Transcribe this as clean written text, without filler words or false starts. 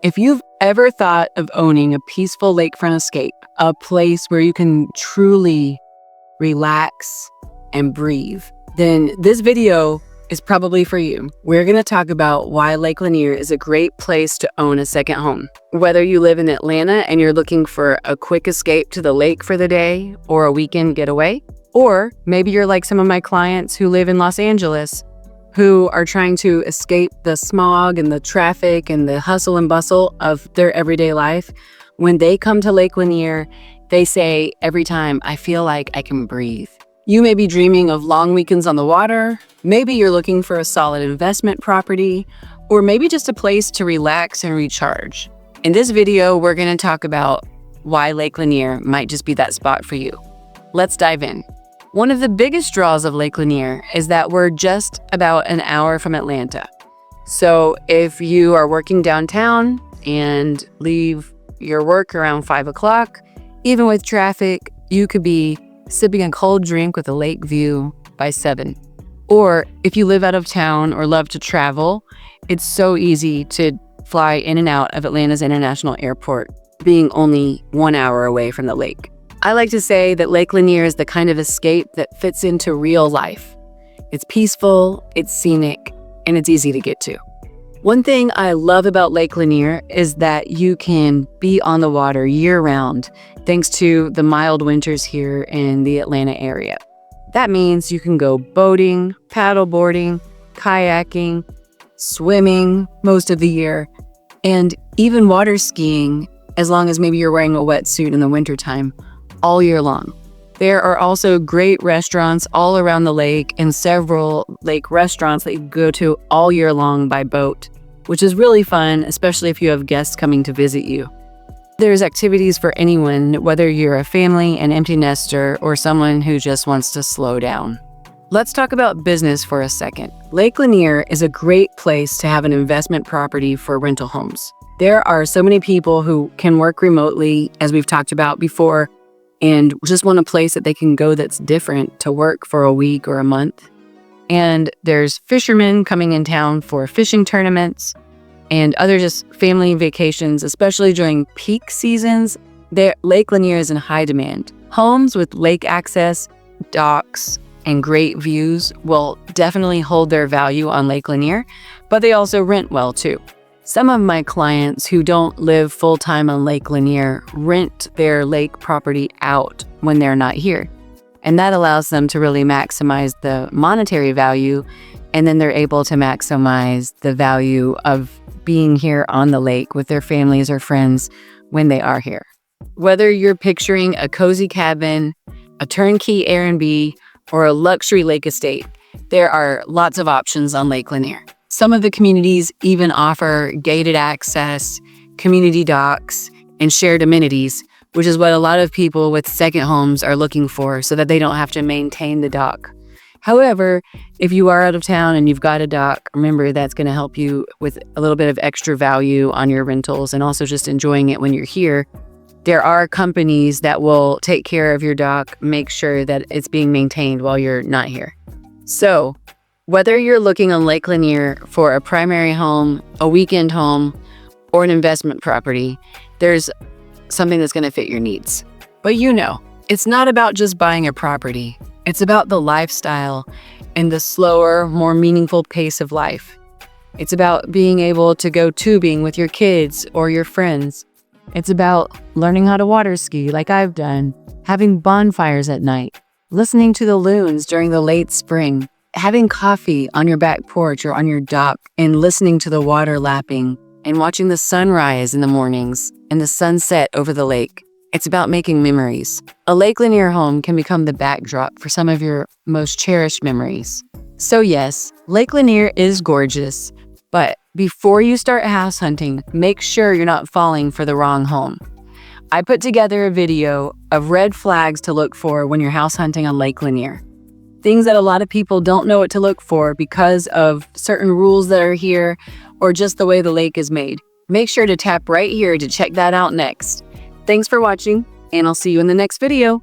If you've ever thought of owning a peaceful lakefront escape, a place where you can truly relax and breathe, then this video is probably for you. We're going to talk about why Lake Lanier is a great place to own a second home. Whether you live in Atlanta and you're looking for a quick escape to the lake for the day or a weekend getaway, or maybe you're like some of my clients who live in Los Angeles who are trying to escape the smog and the traffic and the hustle and bustle of their everyday life. When they come to Lake Lanier, they say every time, I feel like I can breathe. You may be dreaming of long weekends on the water. Maybe you're looking for a solid investment property, or maybe just a place to relax and recharge. In this video, we're going to talk about why Lake Lanier might just be that spot for you. Let's dive in. One of the biggest draws of Lake Lanier is that we're just about an hour from Atlanta. So if you are working downtown and leave your work around 5 o'clock, even with traffic, you could be sipping a cold drink with a lake view by 7. Or if you live out of town or love to travel, it's so easy to fly in and out of Atlanta's International Airport, being only 1 hour away from the lake. I like to say that Lake Lanier is the kind of escape that fits into real life. It's peaceful, it's scenic, and it's easy to get to. One thing I love about Lake Lanier is that you can be on the water year-round thanks to the mild winters here in the Atlanta area. That means you can go boating, paddleboarding, kayaking, swimming most of the year, and even water skiing as long as maybe you're wearing a wetsuit in the wintertime all year long. There are also great restaurants all around the lake and several lake restaurants that you go to all year long by boat, which is really fun, especially if you have guests coming to visit you. There's activities for anyone, whether you're a family, an empty nester, or someone who just wants to slow down. Let's talk about business for a second. Lake Lanier is a great place to have an investment property for rental homes. There are so many people who can work remotely, as we've talked about before, and just want a place that they can go that's different to work for a week or a month. And there's fishermen coming in town for fishing tournaments and other just family vacations, especially during peak seasons. Lake Lanier is in high demand. Homes with lake access, docks, and great views will definitely hold their value on Lake Lanier, but they also rent well too. Some of my clients who don't live full-time on Lake Lanier rent their lake property out when they're not here. And that allows them to really maximize the monetary value, and then they're able to maximize the value of being here on the lake with their families or friends when they are here. Whether you're picturing a cozy cabin, a turnkey Airbnb, or a luxury lake estate, there are lots of options on Lake Lanier. Some of the communities even offer gated access, community docks, and shared amenities, which is what a lot of people with second homes are looking for so that they don't have to maintain the dock. However, if you are out of town and you've got a dock, remember that's going to help you with a little bit of extra value on your rentals and also just enjoying it when you're here. There are companies that will take care of your dock, make sure that it's being maintained while you're not here. So, whether you're looking on Lake Lanier for a primary home, a weekend home, or an investment property, there's something that's going to fit your needs. But it's not about just buying a property. It's about the lifestyle and the slower, more meaningful pace of life. It's about being able to go tubing with your kids or your friends. It's about learning how to water ski like I've done, having bonfires at night, listening to the loons during the late spring, having coffee on your back porch or on your dock and listening to the water lapping and watching the sunrise in the mornings and the sunset over the lake. It's about making memories. A Lake Lanier home can become the backdrop for some of your most cherished memories. So yes, Lake Lanier is gorgeous, but before you start house hunting, make sure you're not falling for the wrong home. I put together a video of red flags to look for when you're house hunting on Lake Lanier. Things that a lot of people don't know what to look for because of certain rules that are here or just the way the lake is made. Make sure to tap right here to check that out next. Thanks for watching, and I'll see you in the next video.